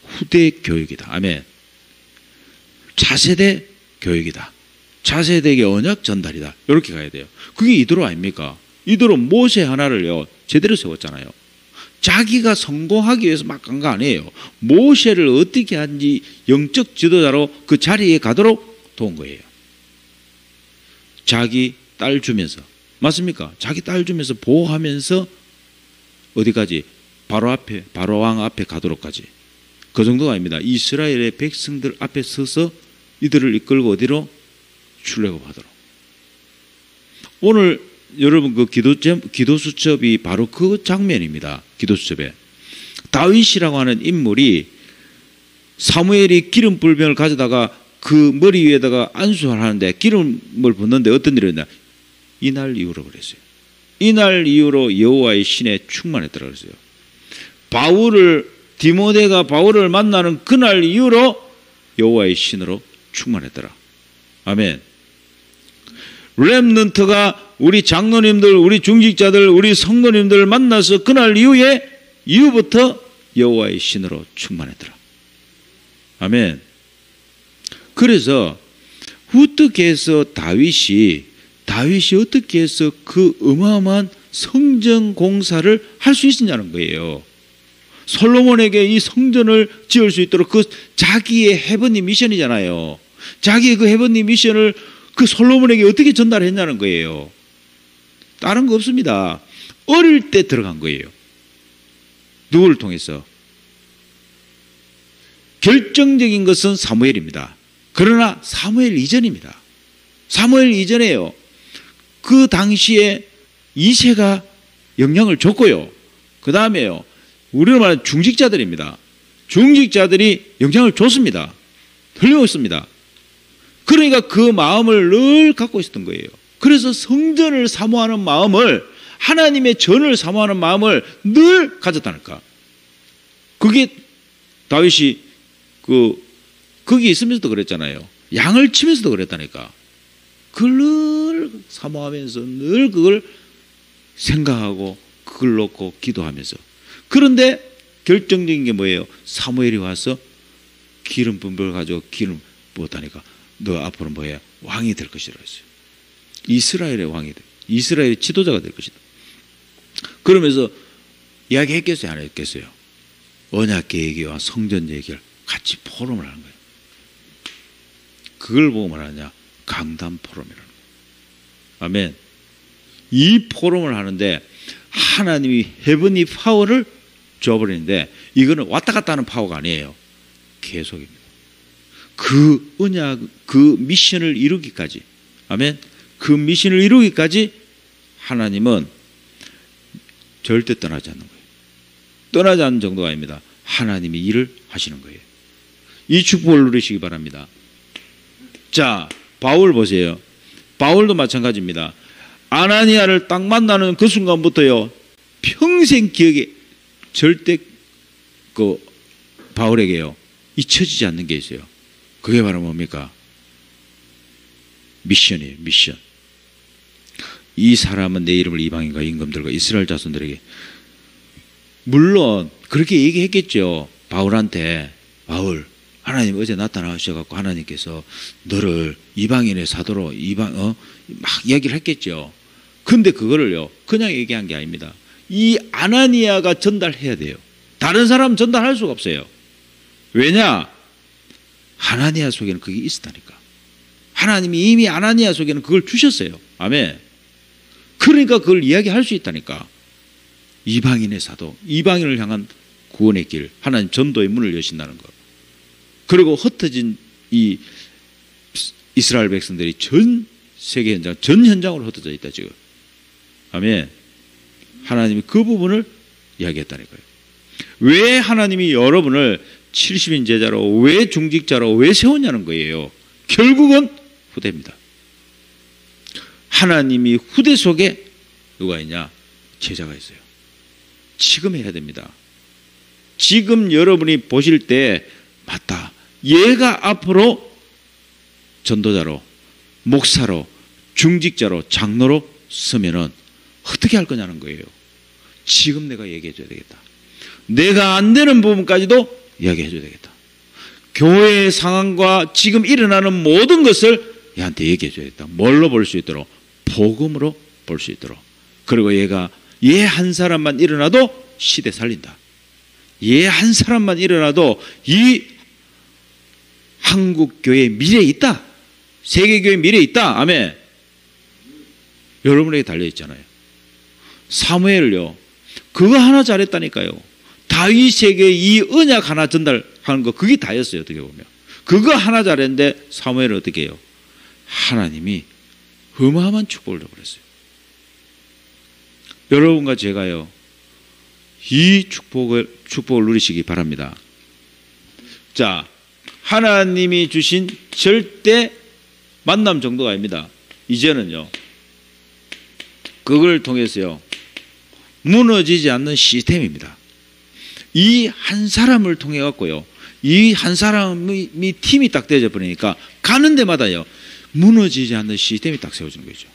후대 교육이다. 아멘. 차세대 교육이다. 차세대에게 언약 전달이다. 이렇게 가야 돼요. 그게 이드로 아닙니까? 이드로 모세 하나를요 제대로 세웠잖아요. 자기가 성공하기 위해서 막 간 거 아니에요. 모세를 어떻게 하는지 영적 지도자로 그 자리에 가도록 도운 거예요. 자기 딸 주면서. 맞습니까? 자기 딸 주면서 보호하면서 어디까지? 바로 왕 앞에 가도록까지. 그 정도가 아닙니다. 이스라엘의 백성들 앞에 서서 이들을 이끌고 어디로? 출애굽하도록. 오늘 여러분 그 기도수첩이 바로 그 장면입니다. 기도수첩에 다윗이라고 하는 인물이 사무엘이 기름 불병을 가져다가 그 머리 위에다가 안수를 하는데 기름을 붓는데 어떤 일이 있냐? 이날 이후로 그랬어요. 이날 이후로 여호와의 신에 충만했더라 그랬어요. 디모데가 바울을 만나는 그날 이후로 여호와의 신으로 충만했더라. 아멘. 렘넌트가 우리 장로님들, 우리 중직자들, 우리 성도님들 만나서 그날 이후부터 여호와의 신으로 충만했더라. 아멘. 그래서 어떻게 해서 다윗이 어떻게 해서 그 어마어마한 성전 공사를 할 수 있었냐는 거예요. 솔로몬에게 이 성전을 지을 수 있도록 그 자기의 헤븐리 미션이잖아요. 자기의 그 헤븐리 미션을 그 솔로몬에게 어떻게 전달했냐는 거예요. 다른 거 없습니다. 어릴 때 들어간 거예요. 누구를 통해서? 결정적인 것은 사무엘입니다. 그러나 사무엘 이전입니다. 사무엘 이전에요. 그 당시에 이새가 영향을 줬고요. 그 다음에요. 우리로 말하는 중직자들입니다. 중직자들이 영향을 줬습니다. 틀림없습니다. 그러니까 그 마음을 늘 갖고 있었던 거예요. 그래서 성전을 사모하는 마음을, 하나님의 전을 사모하는 마음을 늘 가졌다니까. 그게 다윗이 거기 있으면서도 그랬잖아요. 양을 치면서도 그랬다니까. 그걸 늘 사모하면서 늘 그걸 생각하고 그걸 놓고 기도하면서. 그런데 결정적인 게 뭐예요? 사무엘이 와서 기름 분별 가지고 기름 부었다니까. 너 앞으로 뭐야? 왕이 될 것이라고 했어요. 이스라엘의 왕이 돼. 이스라엘의 지도자가 될 것이다. 그러면서 이야기했겠어요? 안 했겠어요? 언약 얘기와 성전 얘기를 같이 포럼을 하는 거예요. 그걸 보고 말하냐? 강단 포럼이라는 거예요. 아멘. 이 포럼을 하는데 하나님이 헤븐리 파워를 줘버리는데 이거는 왔다 갔다 하는 파워가 아니에요. 계속입니다. 그 언약, 그 미션을 이루기까지, 아멘. 그 미션을 이루기까지 하나님은 절대 떠나지 않는 거예요. 떠나지 않는 정도가 아닙니다. 하나님이 일을 하시는 거예요. 이 축복을 누리시기 바랍니다. 자, 바울 보세요. 바울도 마찬가지입니다. 아나니아를 딱 만나는 그 순간부터요, 평생 기억에 절대 그 바울에게요 잊혀지지 않는 게 있어요. 그게 바로 뭡니까? 미션이에요. 미션. 이 사람은 내 이름을 이방인과 임금들과 이스라엘 자손들에게, 물론 그렇게 얘기했겠죠. 바울한테, 바울, 하나님 어제 나타나셔갖고 하나님께서 너를 이방인의 사도로 막 이야기를 했겠죠. 근데 그거를요 그냥 얘기한 게 아닙니다. 이 아나니아가 전달해야 돼요. 다른 사람 전달할 수가 없어요. 왜냐? 아나니아 속에는 그게 있었다니까. 하나님이 이미 아나니아 속에는 그걸 주셨어요. 아멘. 그러니까 그걸 이야기할 수 있다니까. 이방인의 사도, 이방인을 향한 구원의 길, 하나님 전도의 문을 여신다는 것. 그리고 흩어진 이 이스라엘 백성들이 전 세계 현장, 전 현장으로 흩어져 있다 지금. 아멘. 하나님이 그 부분을 이야기했다니까요. 왜 하나님이 여러분을 70인 제자로, 왜 중직자로 왜 세웠냐는 거예요. 결국은 후대입니다. 하나님이 후대 속에 누가 있냐? 제자가 있어요. 지금 해야 됩니다. 지금 여러분이 보실 때 맞다, 얘가 앞으로 전도자로, 목사로, 중직자로, 장로로 서면은 어떻게 할 거냐는 거예요. 지금 내가 얘기해 줘야 되겠다. 내가 안 되는 부분까지도 이야기해 줘야 되겠다. 교회의 상황과 지금 일어나는 모든 것을 얘한테 얘기해 줘야겠다. 뭘로 볼 수 있도록? 복음으로 볼 수 있도록. 그리고 얘가 얘 한 사람만 일어나도 시대 살린다. 얘 한 사람만 일어나도 이 한국 교회의 미래에 있다. 세계 교회의 미래에 있다. 아멘. 여러분에게 달려 있잖아요. 사무엘을요, 그거 하나 잘했다니까요. 다윗에게 이 언약 하나 전달하는 거, 그게 다였어요. 어떻게 보면 그거 하나 잘했는데 사무엘은 어떻게 해요? 하나님이 어마어마한 축복을 줘버렸어요. 여러분과 제가요, 이 축복을 누리시기 바랍니다. 자, 하나님이 주신 절대 만남 정도가 아닙니다. 이제는요, 그걸 통해서요, 무너지지 않는 시스템입니다. 이 한 사람을 통해 갖고요, 이 한 사람이 팀이 딱 되어져 버리니까 가는 데마다요, 무너지지 않는 시스템이 딱 세워지는 거죠.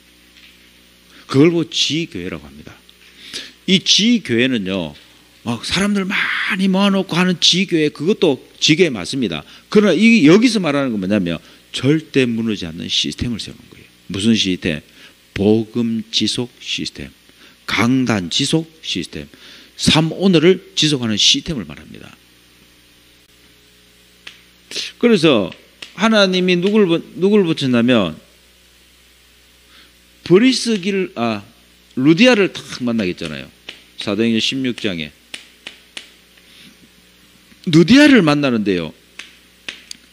그걸 보고 지교회라고 합니다. 이 지교회는요, 막 사람들 많이 모아놓고 하는 지교회, 그것도 지교회 맞습니다. 그러나 이 여기서 말하는 건 뭐냐면 절대 무너지지 않는 시스템을 세우는 거예요. 무슨 시스템? 복음 지속 시스템, 강단 지속 시스템, 삶 오늘을 지속하는 시스템을 말합니다. 그래서 하나님이 누굴 붙였냐면 루디아를 탁 만나겠잖아요. 사도행전 16장에 루디아를 만나는데요,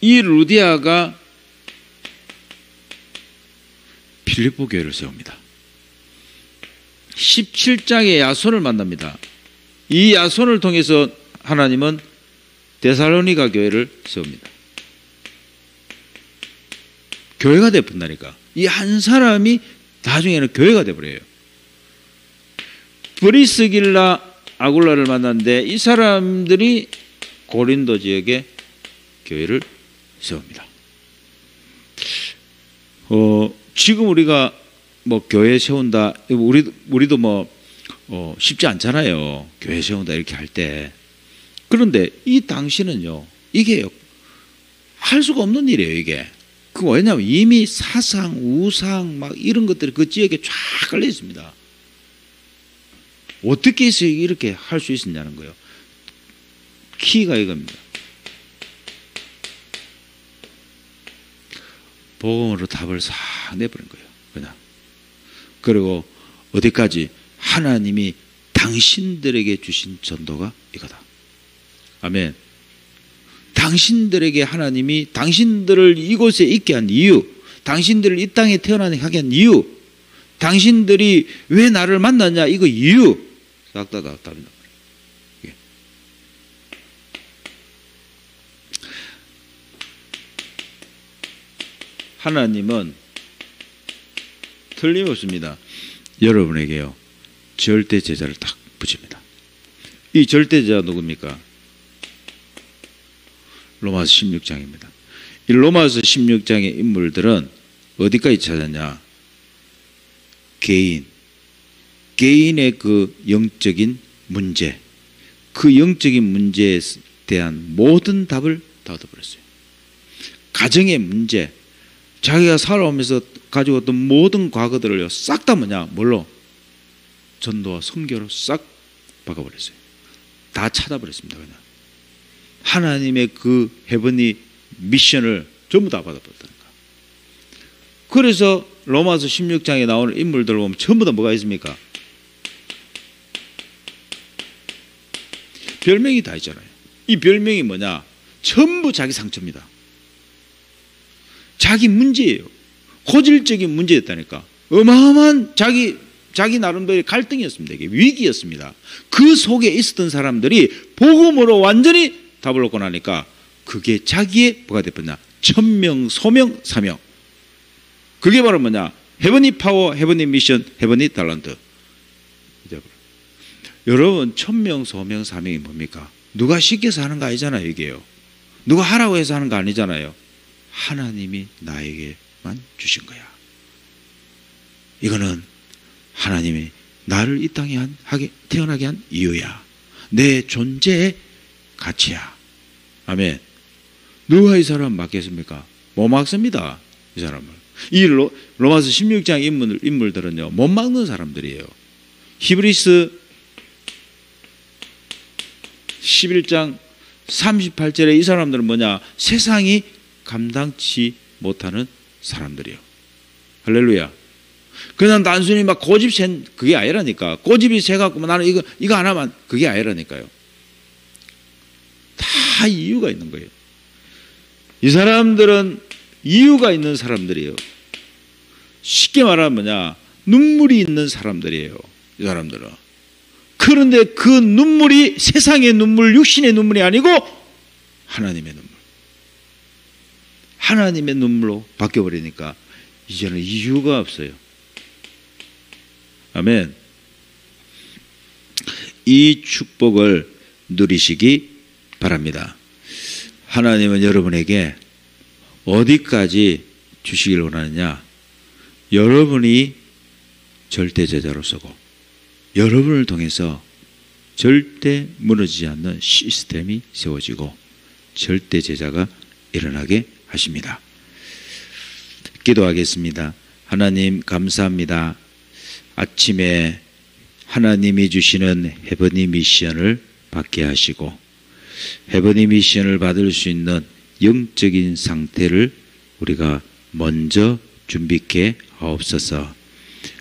이 루디아가 빌립보 교회를 세웁니다. 17장에 야손을 만납니다. 이 야손을 통해서 하나님은 데살로니가 교회를 세웁니다. 교회가 되어본다니까. 이 한 사람이 나중에는 교회가 되어버려요. 브리스길라 아굴라를 만났는데 이 사람들이 고린도 지역에 교회를 세웁니다. 지금 우리가 뭐 교회 세운다, 우리도 뭐 쉽지 않잖아요. 교회 세운다 이렇게 할 때. 그런데 이 당시는요, 이게 할 수가 없는 일이에요. 이게. 왜냐하면 이미 사상, 우상 막 이런 것들이 그 지역에 쫙 깔려 있습니다. 어떻게 해서 이렇게 할 수 있었냐는 거예요. 키가 이겁니다. 복음으로 답을 싹 내버린 거예요. 그냥. 그리고 어디까지? 하나님이 당신들에게 주신 전도가 이거다. 아멘. 당신들에게 하나님이 당신들을 이곳에 있게 한 이유, 당신들을 이 땅에 태어나게 하게 한 이유, 당신들이 왜 나를 만났냐, 이거 이유 싹 다 답답합니다. 하나님은 틀림없습니다. 여러분에게요, 절대 제자를 딱 붙입니다. 이 절대 제자가 누굽니까? 로마서 16장입니다. 이 로마서 16장의 인물들은 어디까지 찾았냐? 개인의 그 영적인 문제, 그 영적인 문제에 대한 모든 답을 다 얻어버렸어요. 가정의 문제, 자기가 살아오면서 가지고 왔던 모든 과거들을 싹 다 뭐냐? 뭘로? 전도와 선교로 싹 바꿔버렸어요. 다 찾아버렸습니다. 그냥 하나님의 그 헤븐리 미션을 전부 다 받아버렸다니까. 그래서 로마서 16장에 나오는 인물들 보면 전부 다 뭐가 있습니까? 별명이 다 있잖아요. 이 별명이 뭐냐? 전부 자기 상처입니다. 자기 문제예요. 고질적인 문제였다니까. 어마어마한 자기 나름대로의 갈등이었습니다. 이게 위기였습니다. 그 속에 있었던 사람들이 복음으로 완전히 답을 얻고 나니까 그게 자기의 뭐가 됐냐? 천명, 소명, 사명. 그게 바로 뭐냐? 헤븐리 파워, 헤븐리 미션, 헤븐리 탤런트. 여러분, 천명, 소명, 사명이 뭡니까? 누가 시켜서 하는 거 아니잖아요. 이게요. 누가 하라고 해서 하는 거 아니잖아요. 하나님이 나에게만 주신 거야. 이거는 하나님이 나를 이 땅에 태어나게 한 이유야. 내 존재의 가치야. 아멘. 누가 이 사람 맡겠습니까? 못 막습니다. 이 사람을. 이 로마서 16장 인물들은요, 못 막는 사람들이에요. 히브리스 11장 38절에 이 사람들은 뭐냐? 세상이 감당치 못하는 사람들이에요. 할렐루야. 그냥 단순히 막 고집 센 그게 아니라니까. 고집이 세갖고 나는 이거 안 하면 그게 아니라니까요. 다 이유가 있는 거예요. 이 사람들은 이유가 있는 사람들이에요. 쉽게 말하면 뭐냐? 눈물이 있는 사람들이에요. 이 사람들은. 그런데 그 눈물이 세상의 눈물, 육신의 눈물이 아니고 하나님의 눈물. 하나님의 눈물로 바뀌어버리니까 이제는 이유가 없어요. 아멘. 이 축복을 누리시기 바랍니다. 하나님은 여러분에게 어디까지 주시길 원하느냐? 여러분이 절대제자로 서고 여러분을 통해서 절대 무너지지 않는 시스템이 세워지고 절대제자가 일어나게 하십니다. 기도하겠습니다. 하나님 감사합니다. 아침에 하나님이 주시는 헤븐리 미션을 받게 하시고 헤븐리 미션을 받을 수 있는 영적인 상태를 우리가 먼저 준비케 하옵소서.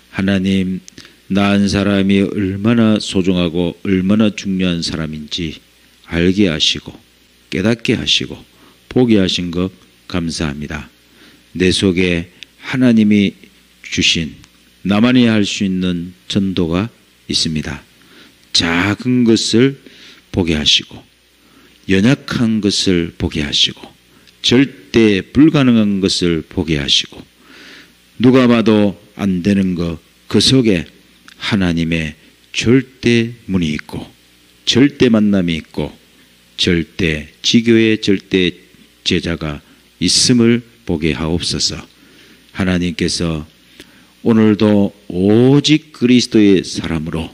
하나님, 낳은 사람이 얼마나 소중하고 얼마나 중요한 사람인지 알게 하시고 깨닫게 하시고 보게 하신 것 감사합니다. 내 속에 하나님이 주신 나만이 할 수 있는 전도가 있습니다. 작은 것을 보게 하시고 연약한 것을 보게 하시고 절대 불가능한 것을 보게 하시고 누가 봐도 안 되는 것, 그 속에 하나님의 절대 문이 있고 절대 만남이 있고 절대 지교의 절대 제자가 있음을 보게 하옵소서. 하나님께서 오늘도 오직 그리스도의 사람으로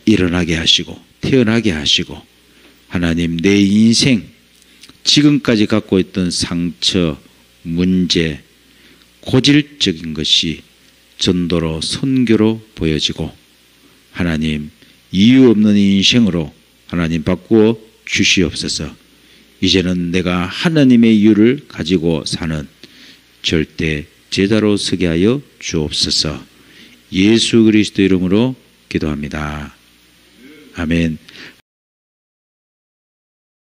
일어나게 하시고 태어나게 하시고 하나님 내 인생 지금까지 갖고 있던 상처, 문제, 고질적인 것이 전도로 선교로 보여지고 하나님 이유 없는 인생으로 하나님 바꾸어 주시옵소서. 이제는 내가 하나님의 이유를 가지고 사는 절대 제자로 서게 하여 주옵소서. 예수 그리스도 이름으로 기도합니다. 아멘.